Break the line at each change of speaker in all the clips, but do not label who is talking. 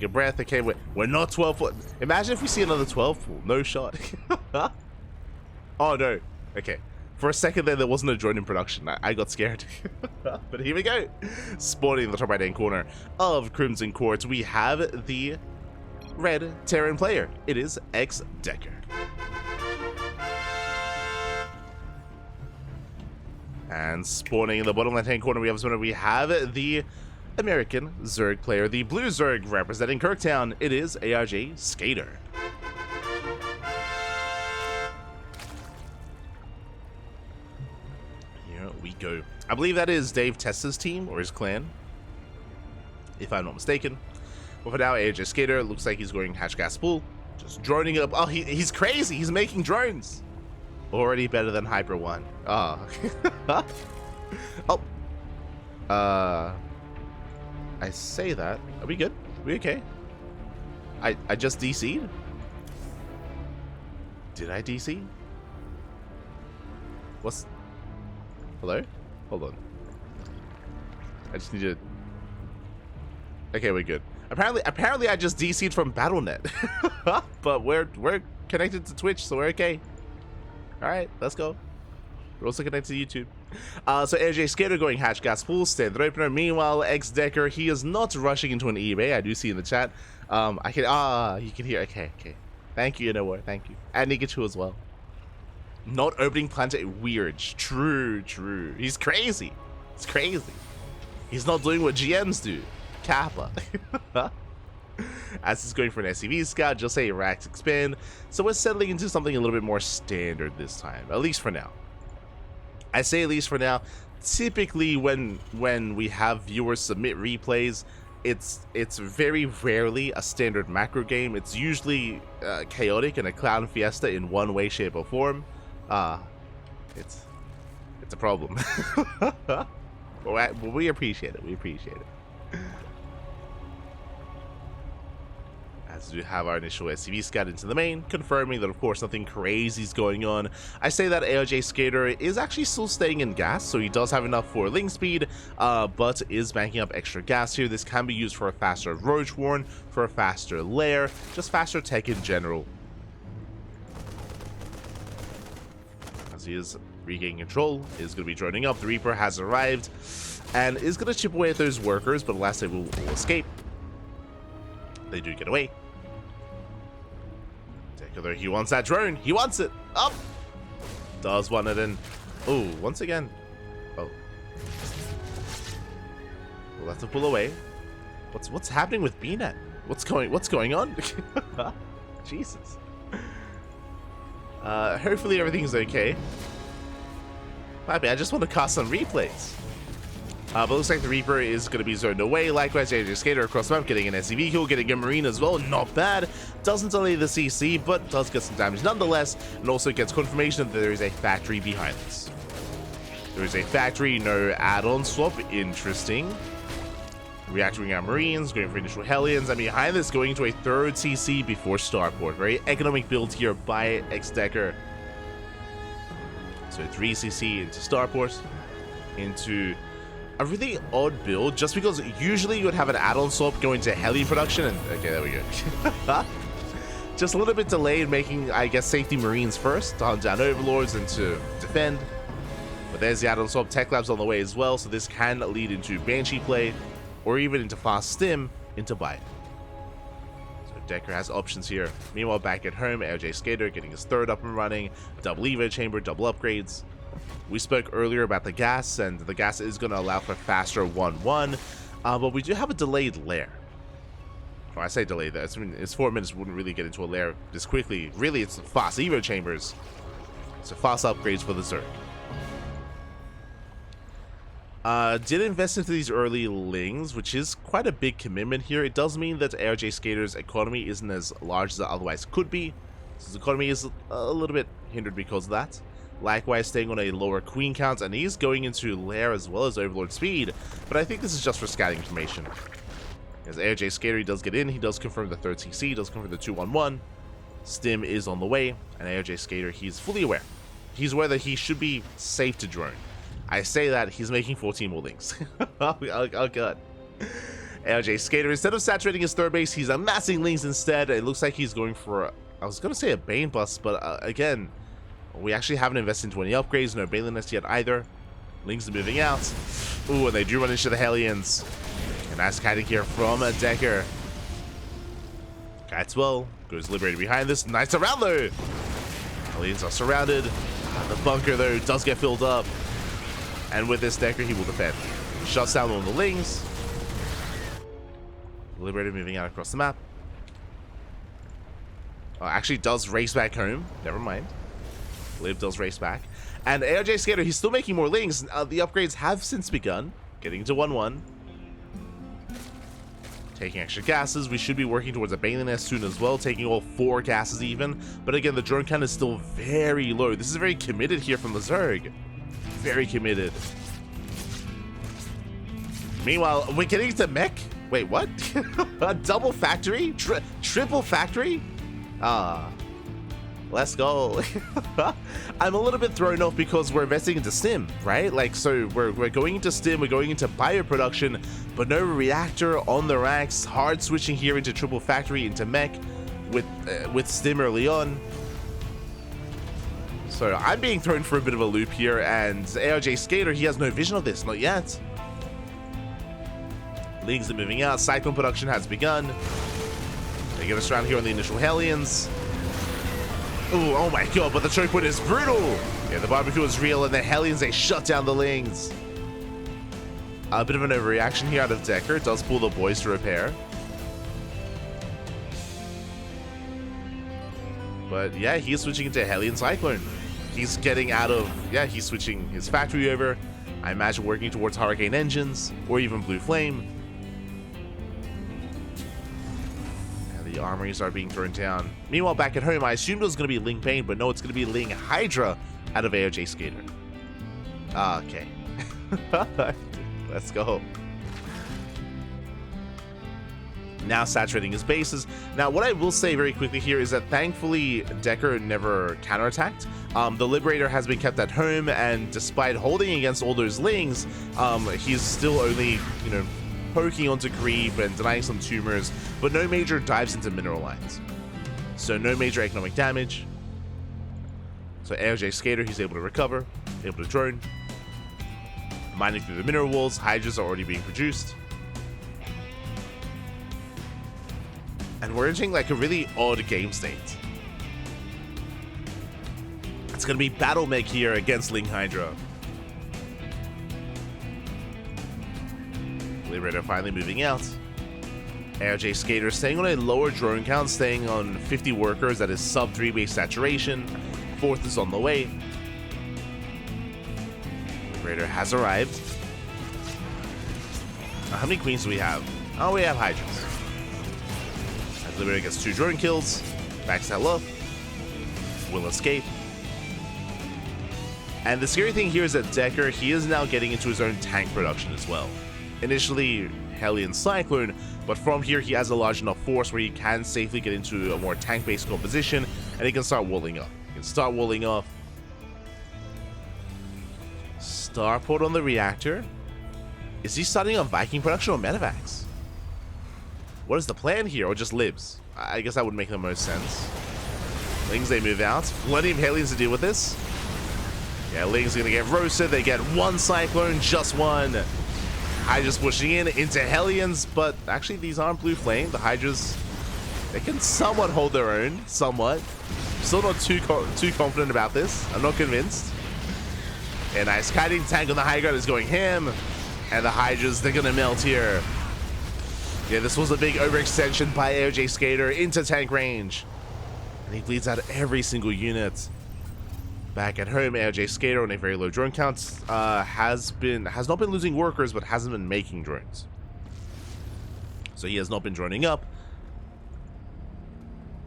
Take a breath. Okay, we're not 12 foot. Imagine if we see another 12 pool. No shot. Oh, no. Okay. For a second there wasn't a drone in production. I got scared. But here we go. Spawning in the top right-hand corner of Crimson Court, we have the red Terran player. It is XDecker. And spawning in the bottom left-hand corner, we have the American Zerg player, the blue Zerg representing Kirktown. It is Arjsk8ter. Here we go. I believe that is Dave Testa's team or his clan, if I'm not mistaken. But for now, Arjsk8ter looks like he's going hatch gas pool, just droning up. Oh, he's crazy. He's making drones. Already better than Hyper 1. Ah. Oh. I say that. Are we good? Are we okay? I just DC'd? Did I DC? What's... Hello? Hold on. I just need to... Okay, we're good. Apparently I just DC'd from BattleNet. But we're connected to Twitch, so we're okay. Alright, let's go. We're also connected to YouTube. So Arjsk8ter going hatch gas full, standard opener. Meanwhile, XDecker, he is not rushing into an eBay. I do see in the chat. I can you can hear. Okay. Thank you, Inowar. Thank you. And Nikachu as well. Not opening planter weird. True. He's crazy. It's crazy. He's not doing what GMs do. Kappa. As he's going for an SCV scout, just say racks expand. So we're settling into something a little bit more standard this time, at least for now. I say at least for now. Typically when we have viewers submit replays, it's very rarely a standard macro game. It's usually chaotic and a clown fiesta in one way, shape, or form. It's a problem. But we appreciate it. We appreciate it. As we have our initial SCV scout into the main, confirming that of course nothing crazy is going on. I say that Arjsk8ter is actually still staying in gas, so he does have enough for link speed, but is banking up extra gas here. This can be used for a faster Roach Warren, for a faster lair, just faster tech in general. As he is regaining control, is going to be droning up. The Reaper has arrived and is going to chip away at those workers, but alas, they will escape. They do get away. Although he wants that drone. He wants it. Up. Does want it in. Oh, once again. Oh. We'll have to pull away. What's happening with BNet? What's going on? Jesus. Hopefully everything's okay. Maybe I just want to cast some replays. But looks like the Reaper is going to be zoned away. Likewise, Arjsk8ter across the map, getting an SCV kill, getting a Marine as well. Not bad. Doesn't delay the CC, but does get some damage nonetheless. And also gets confirmation that there is a factory behind this. There is a factory, no add-on swap. Interesting. Reactivating our Marines, going for initial Hellions. And behind this, going into a third CC before Starport. Very economic build here by XDecker. So 3 CC into Starport. Into... a really odd build, just because usually you would have an add-on swap going to heli production, and okay, there we go. Just a little bit delayed, making, I guess, safety Marines first to hunt down Overlords and to defend. But there's the add-on swap. Tech Lab's on the way as well, so this can lead into Banshee play, or even into fast stim into buy. So Decker has options here. Meanwhile, back at home, Arjsk8ter getting his third up and running, double Evo chamber, double upgrades. We spoke earlier about the gas, and the gas is going to allow for faster 1-1, but we do have a delayed lair. Well, I say delayed, I mean, it's 4 minutes, wouldn't really get into a lair this quickly. Really, it's fast Evo chambers, so fast upgrades for the Zerg. Did invest into these early lings, which is quite a big commitment here. It does mean that Arjsk8ter's economy isn't as large as it otherwise could be. So his economy is a little bit hindered because of that. Likewise, staying on a lower queen count, and he's going into lair as well as overlord speed, but I think this is just for scouting information. As Arjsk8ter does get in, he does confirm the third CC, does confirm the 2-1-1. Stim is on the way, and Arjsk8ter, he's fully aware. He's aware that he should be safe to drone. I say that, he's making 14 more links. Oh god. Arjsk8ter, instead of saturating his third base, he's amassing Lings instead. It looks like he's going for, I was going to say a Bane bust, but again, we actually haven't invested into any upgrades, no Baneliness yet either. Lings are moving out. Ooh, and they do run into the Hellions. And nice kiting here from Decker. Kites well, goes liberated behind this. Nice around though. Hellions are surrounded. The bunker though does get filled up. And with this Decker, he will defend. Shuts down on the Lings. Liberator moving out across the map. Oh, actually does race back home. Never mind. Lib does race back. And Arjsk8ter, he's still making more Lings. The upgrades have since begun. Getting to 1-1. Taking extra gases. We should be working towards a Baneliness soon as well. Taking all 4 gases even. But again, the drone count is still very low. This is very committed here from the Zerg. Very committed. Meanwhile, we're getting to mech. Wait, what? A double factory? Triple factory? Let's go. I'm a little bit thrown off because we're investing into stim, right? Like, so we're going into stim, we're going into bioproduction, but no reactor on the racks. Hard switching here into triple factory, into mech with stim early on. So I'm being thrown for a bit of a loop here, and Arjsk8ter, he has no vision of this, not yet. Lings are moving out. Cyclone production has begun. They get us around here on the initial Hellions. Ooh, oh my god, but the choke point is brutal. Yeah, the barbecue is real, and the Hellions, they shut down the Lings. A bit of an overreaction here out of Decker. Does pull the boys to repair. But yeah, he's switching into Hellion Cyclone. He's getting out of, yeah, he's switching his factory over. I imagine working towards Hurricane engines, or even Blue Flame. The armories are being thrown down. Meanwhile, back at home, I assumed it was going to be Ling Bane, but no, it's going to be Ling Hydra out of Arjsk8ter. Okay. Let's go. Now saturating his bases. Now, what I will say very quickly here is that thankfully, Decker never counterattacked. The Liberator has been kept at home, and despite holding against all those Lings, he's still only, you know, poking onto creep and denying some tumors, but no major dives into mineral lines. So no major economic damage. So Arjsk8ter, he's able to recover, able to drone. Mining through the mineral walls, Hydras are already being produced. And we're entering like a really odd game state. It's gonna be battle mech here against Ling Hydra. Liberator finally moving out. Arjsk8ter staying on a lower drone count, staying on 50 workers. That is sub 3 base saturation. 4th is on the way. Liberator has arrived. How many queens do we have? Oh, we have Hydras. As Liberator gets 2 drone kills. Backs that up. Will escape. And the scary thing here is that Decker, he is now getting into his own tank production as well. Initially Hellion Cyclone, but from here he has a large enough force where he can safely get into a more tank-based composition, and he can start walling up. He can start walling off. Starport on the reactor. Is he starting on Viking production or medevacs? What is the plan here, or just libs? I guess that would make the most sense. Lings, they move out. Plenty of Hellions to deal with this. Yeah, Lings gonna get roasted. They get 1 Cyclone, just 1. Hydras pushing in into Hellions, but actually these aren't Blue Flame. The Hydras, they can somewhat hold their own, somewhat. Still not too confident about this. I'm not convinced. A nice kiting tank on the high ground is going ham, and the Hydras, they're gonna melt here. Yeah, this was a big overextension by Arjsk8ter into tank range, and he bleeds out every single unit. Back at home, Arjsk8ter on a very low drone count has not been losing workers, but hasn't been making drones. So he has not been droning up.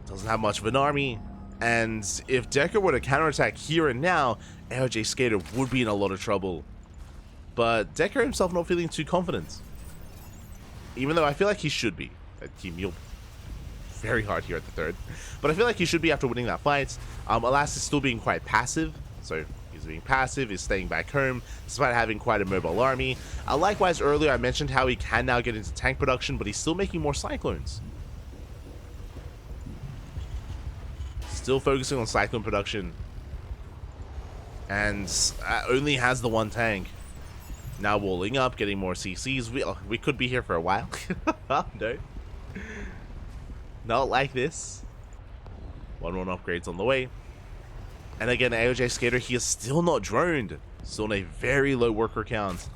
Doesn't have much of an army. And if Decker were to counterattack here and now, Arjsk8ter would be in a lot of trouble. But Decker himself not feeling too confident. Even though I feel like he should be. He milled very hard here at the 3rd. But I feel like he should be after winning that fight. Alas is still being quite passive. So he's He's being passive, he's staying back home, despite having quite a mobile army. Likewise, earlier I mentioned how he can now get into tank production, but he's still making more Cyclones. Still focusing on Cyclone production. And only has the one tank. Now walling up, getting more CCs. We could be here for a while. No. Not like this. 1-1 upgrades on the way. And again, Arjsk8ter, he is still not droned. Still on a very low worker count.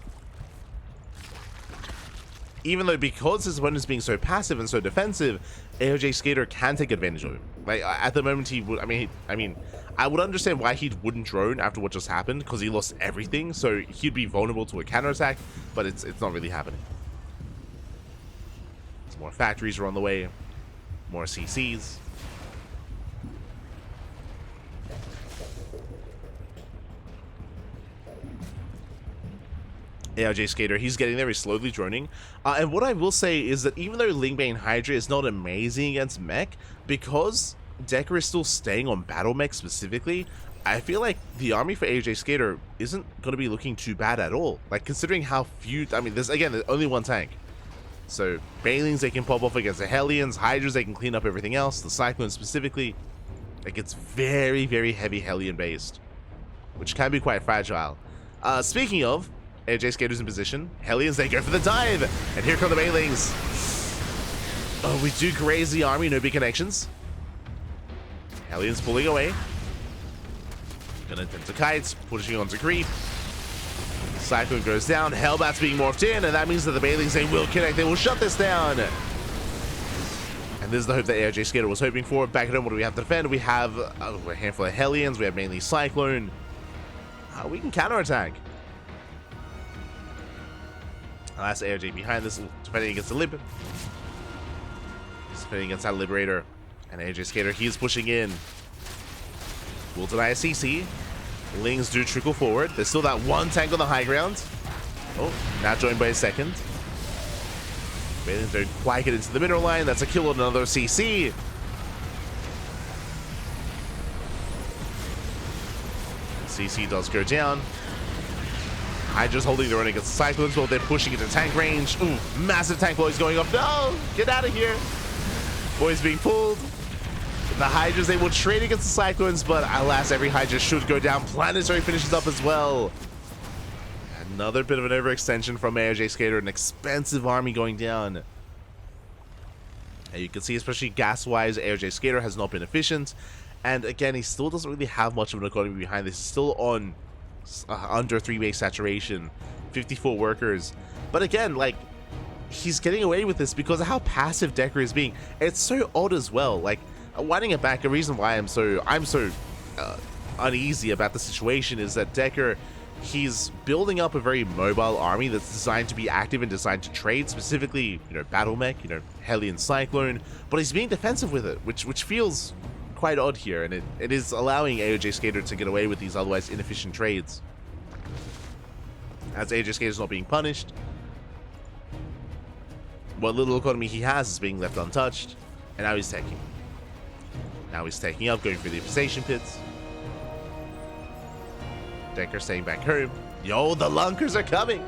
Even though, because his opponent is being so passive and so defensive, Arjsk8ter can take advantage of him. Like, at the moment he would, I mean, I would understand why he wouldn't drone after what just happened, because he lost everything, so he'd be vulnerable to a counterattack, but it's not really happening. Some more factories are on the way, more CCs. Arjsk8ter, he's getting there, he's slowly droning. And what I will say is that even though Lingbane Hydra is not amazing against mech, because Decker is still staying on battle mech specifically, I feel like the army for Arjsk8ter isn't going to be looking too bad at all. Like, considering how few, I mean, there's only one tank. So, Banelings they can pop off against the Hellions, Hydras they can clean up everything else, the Cyclones specifically. Like, it's very, very heavy Hellion based, which can be quite fragile. Speaking of, Arjsk8ter's in position. Hellions, they go for the dive. And here come the Banelings. Oh, we do graze the army, no big connections. Hellions pulling away. Gonna attempt to kites, pushing onto creep. Cyclone goes down. Hellbat's being morphed in, and that means that the Banelings, they will connect. They will shut this down. And this is the hope that Arjsk8ter was hoping for. Back at home, what do we have to defend? We have a handful of Hellions. We have mainly Cyclone. We can counterattack. That's ARJ behind this, defending against the Lib. He's defending against that Liberator. And Arjsk8ter, he is pushing in. Will deny a CC. Lings do trickle forward. There's still that one tank on the high ground. Oh, now joined by a second. Banelings don't quite get into the middle line. That's a kill on another CC. CC does go down. Hydra's holding their own against the Cyclones while they're pushing into tank range. Ooh, massive tank blow is going up. No! Get out of here! Boys being pulled. The Hydras, they will trade against the Cyclones, but alas, every Hydra should go down. Planetary finishes up as well. Another bit of an overextension from Arjsk8ter, an expensive army going down. And you can see, especially gas-wise, Arjsk8ter has not been efficient. And again, he still doesn't really have much of an economy behind this. He's still on under 3-base saturation, 54 workers. But again, like, he's getting away with this because of how passive Decker is being. It's so odd as well. Like, winding it back, a reason why I'm so uneasy about the situation is that Decker, he's building up a very mobile army that's designed to be active and designed to trade, specifically, you know, battle mech, you know, Hellion Cyclone, but he's being defensive with it, which feels quite odd here, and it is allowing Arjsk8ter to get away with these otherwise inefficient trades. As Arjsk8ter is not being punished, what little economy he has is being left untouched, and now he's taking. Now he's taking up, going for the infestation pits. Decker staying back home. Yo, the Lunkers are coming!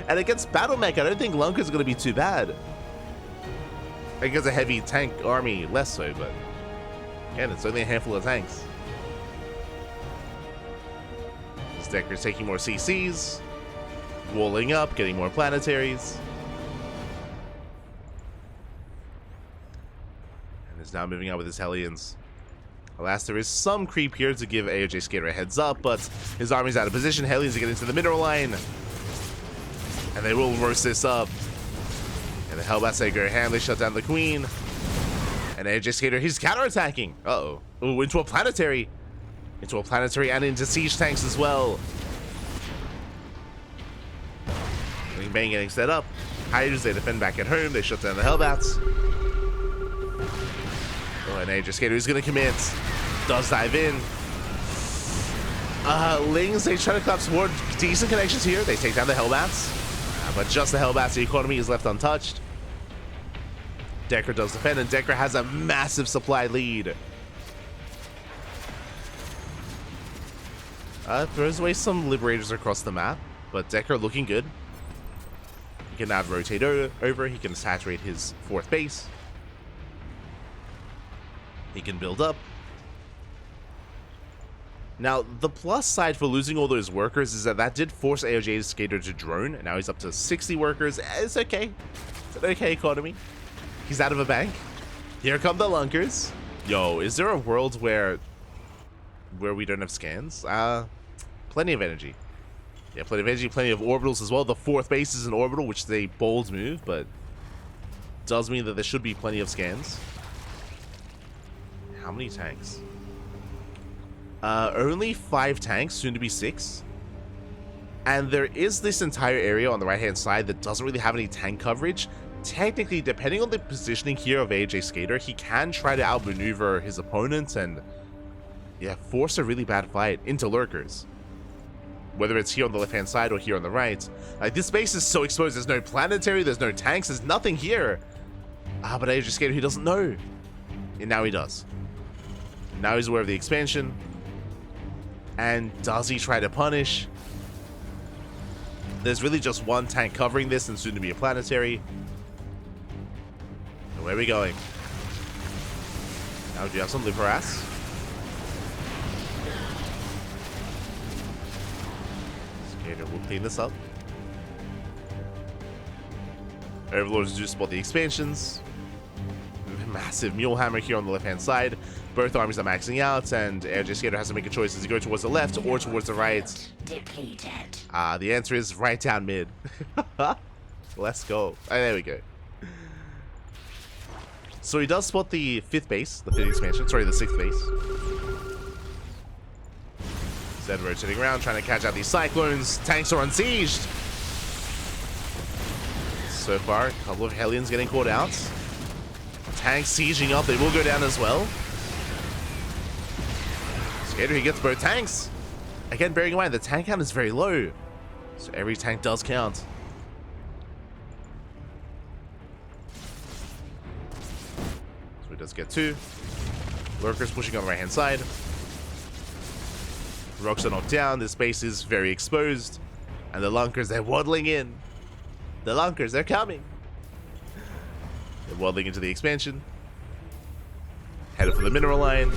And against Battle Mech, I don't think Lunkers are going to be too bad. Against a heavy tank army, less so, but again, it's only a handful of tanks. This Decker's taking more CCs, walling up, getting more planetaries. And is now moving out with his Hellions. Alas, there is some creep here to give Arjsk8ter a heads up, but his army's out of position. Hellions are getting into the middle line. And they will roast this up. And the Hellbats, they go ham, they shut down the Queen. And Arjsk8ter, he's counterattacking. Uh-oh. Ooh, into a planetary. Into a planetary and into siege tanks as well. Bang getting set up. Hydras, they defend back at home. They shut down the Hellbats. Oh, and Arjsk8ter is going to commit. Does dive in. Lings, they try to collapse forward. Decent connections here. They take down the Hellbats. But just the Hellbats, the economy is left untouched. Decker does defend, and Decker has a massive supply lead. Throws away some Liberators across the map, but Decker looking good. He can now rotate over, he can saturate his 4th base. He can build up. Now, the plus side for losing all those workers is that did force Arjsk8ter to drone, and now he's up to 60 workers. It's okay. It's an okay economy. He's out of a bank. Here come the lunkers. Yo, is there a world where we don't have scans? Plenty of energy. Yeah, plenty of energy, plenty of orbitals as well. The 4th base is an orbital, which is a bold move, but does mean that there should be plenty of scans. How many tanks? Only 5 tanks, soon to be 6. And there is this entire area on the right-hand side that doesn't really have any tank coverage. Technically, depending on the positioning here of Arjsk8ter, he can try to outmaneuver his opponent and, yeah, force a really bad fight into lurkers. Whether it's here on the left-hand side or here on the right. Like, this base is so exposed. There's no planetary, there's no tanks, there's nothing here. But Arjsk8ter, he doesn't know. And now he does. Now he's aware of the expansion. And does he try to punish? There's really just one tank covering this and soon to be a planetary. And where are we going? Now do you have some live harass? We'll clean this up. Overlords do spot the expansions. Massive mule hammer here on the left hand side. Both armies are maxing out, and Arjsk8ter has to make a choice: does he go towards the left or towards the right?
Depleted.
The answer is right down mid. Let's go. There we go. So he does spot the 5th base, the 5th expansion, sorry, the 6th base. Zed rotating around, trying to catch out these cyclones. Tanks are unsieged. So far, a couple of Hellions getting caught out. Tanks sieging up, they will go down as well. Skater, he gets both tanks. Again, bearing in mind, the tank count is very low. So every tank does count. So he does get 2. Lurkers pushing on the right hand side. Rocks are knocked down, this base is very exposed. And the lunkers, they're waddling in. The lunkers, they're coming. They're waddling into the expansion. Headed for the mineral line.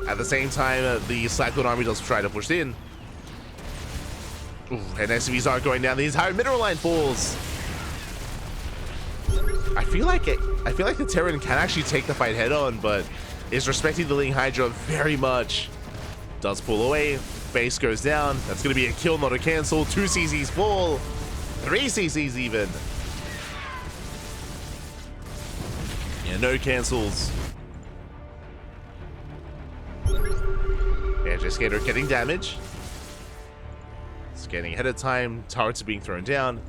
At the same time, the Cyclone army does try to push in. Ooh, and SCVs are going down. The entire mineral line falls. I feel like the Terran can actually take the fight head on, but is respecting the Ling Hydra very much. Does pull away. Base goes down. That's going to be a kill, not a cancel. 2 CCs fall. 3 CCs even. Yeah, no cancels. Arjsk8ter getting damage. Scanning ahead of time. Turrets are being thrown down.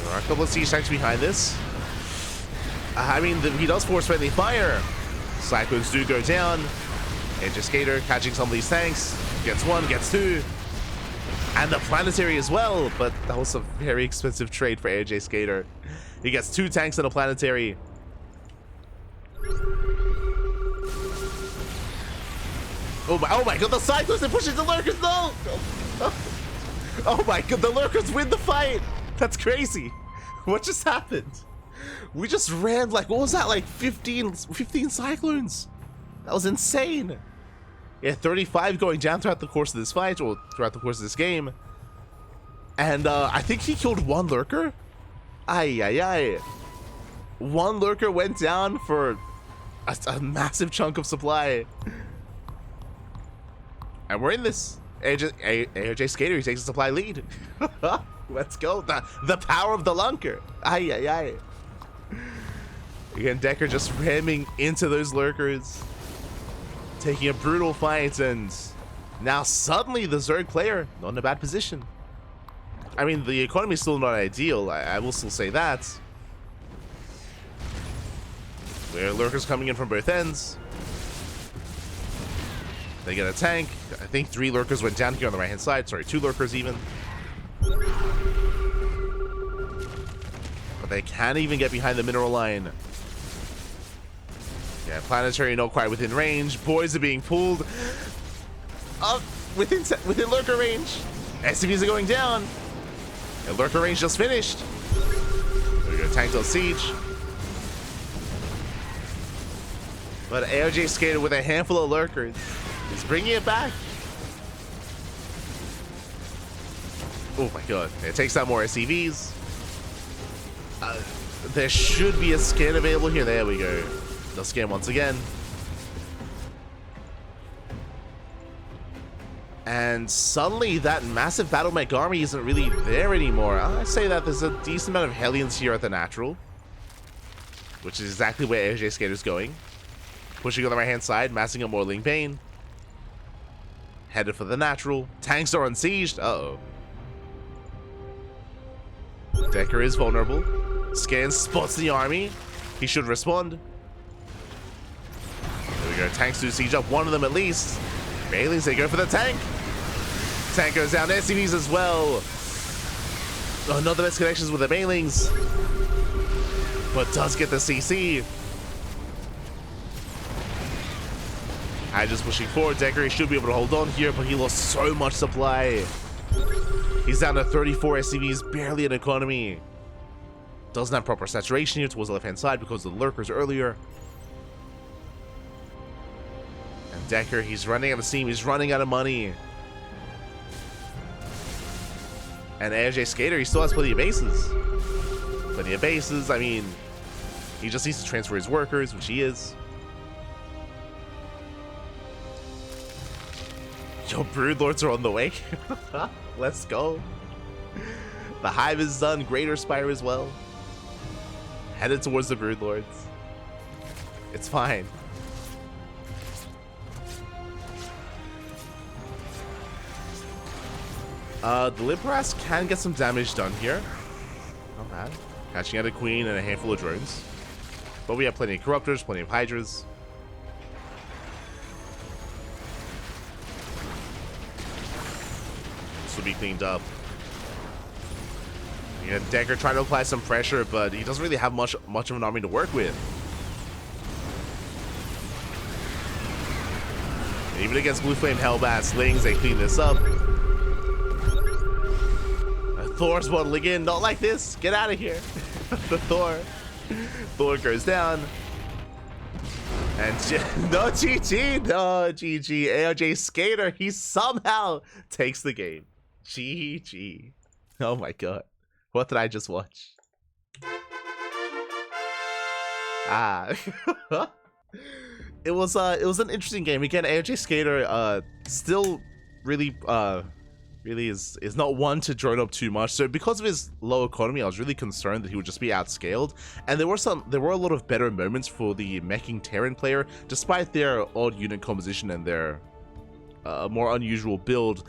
There are a couple of siege tanks behind this. I mean, he does force friendly fire. Cyclones do go down. Arjsk8ter catching some of these tanks. Gets 1, gets 2. And the planetary as well. But that was a very expensive trade for Arjsk8ter. He gets 2 tanks and a planetary. Oh my god, the Cyclones are pushing the Lurkers, no! Oh my god, the Lurkers win the fight! That's crazy. What just happened? We just ran like, what was that, like 15 Cyclones? That was insane. Yeah, 35 going down throughout the course of this fight, or throughout the course of this game. And I think he killed 1 Lurker? Ay. 1 Lurker went down for a massive chunk of supply. And we're in this. Arjsk8ter, he takes a supply lead. Let's go. The power of the Lunker. Ay. Again, Decker just ramming into those Lurkers. Taking a brutal fight, and now suddenly the Zerg player not in a bad position. I mean, the economy is still not ideal. I will still say that. There are Lurkers coming in from both ends. They get a tank. I think 3 Lurkers went down here on the right hand side. Sorry, 2 Lurkers even. But they can't even get behind the mineral line. Yeah, planetary not quite within range. Boys are being pulled up within lurker range. SCVs are going down. And lurker range just finished. There we go, tank till siege. But Arjsk8ter with a handful of lurkers is bringing it back. Oh my god, it takes out more SCVs. There should be a scan available here. There we go. The scan once again. And suddenly that massive battle mech army isn't really there anymore. I say that there's a decent amount of Hellions here at the natural, which is exactly where Arjsk8ter is going. Pushing on the right hand side, massing up more Ling Bane. Headed for the natural. Tanks are unsieged. Uh-oh. Decker is vulnerable. Scan spots the army. He should respond. There we go. Tanks do siege up one of them at least. Bailey's, they go for the tank. Tank goes down. SCVs as well. Oh, not the best connections with the Bailings, but does get the CC. I just pushing forward. Decker, he should be able to hold on here, but he lost so much supply. He's down to 34 SCVs, barely an economy. Doesn't have proper saturation here towards the left-hand side because of the lurkers earlier. And Decker, he's running out of steam. He's running out of money. And Arjsk8ter, he still has plenty of bases. Plenty of bases. I mean, he just needs to transfer his workers, which he is. Yo, Broodlords are on the way. Let's go. The Hive is done. Greater Spire as well. Headed towards the Broodlords. It's fine. The Libras can get some damage done here. Not bad. Catching out a Queen and a handful of drones. But we have plenty of Corruptors, plenty of Hydras. This will be cleaned up. Yeah, Decker trying to apply some pressure, but he doesn't really have much of an army to work with. And even against Blue Flame Hellbat Slings, they clean this up. Thor's bundling in, not like this. Get out of here. The Thor goes down. And no GG, no GG. Arjsk8ter, he somehow takes the game. GG. Oh my god. What did I just watch? It was an interesting game. Again, Arjsk8ter still really is not one to drone up too much. So because of his low economy, I was really concerned that he would just be outscaled. And there were a lot of better moments for the meching Terran player, despite their odd unit composition and their more unusual build.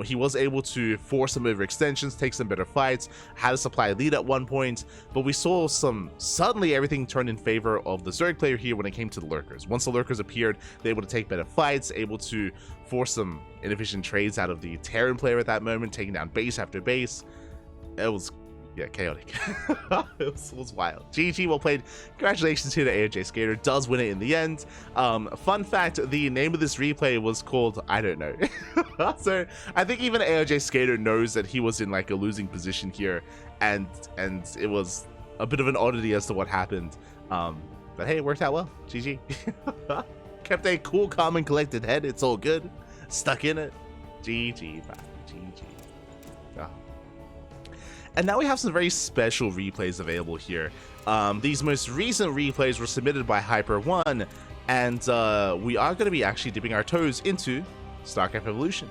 He was able to force some overextensions, take some better fights, had a supply lead at one point, but we saw suddenly everything turned in favor of the Zerg player here when it came to the lurkers. Once the lurkers appeared, they were able to take better fights, able to force some inefficient trades out of the Terran player at that moment, taking down base after base. It was, yeah, chaotic. it was wild. GG, well played. Congratulations here to Arjsk8ter. Does win it in the end. Fun fact, the name of this replay was called, I don't know. So I think even Arjsk8ter knows that he was in like a losing position here, and it was a bit of an oddity as to what happened. But hey, it worked out well. GG. Kept a cool, calm, and collected head. It's all good. Stuck in it. GG, man. GG. Oh. And now we have some very special replays available here. These most recent replays were submitted by Hyper1, and we are going to be actually dipping our toes into StarCraft Evolution.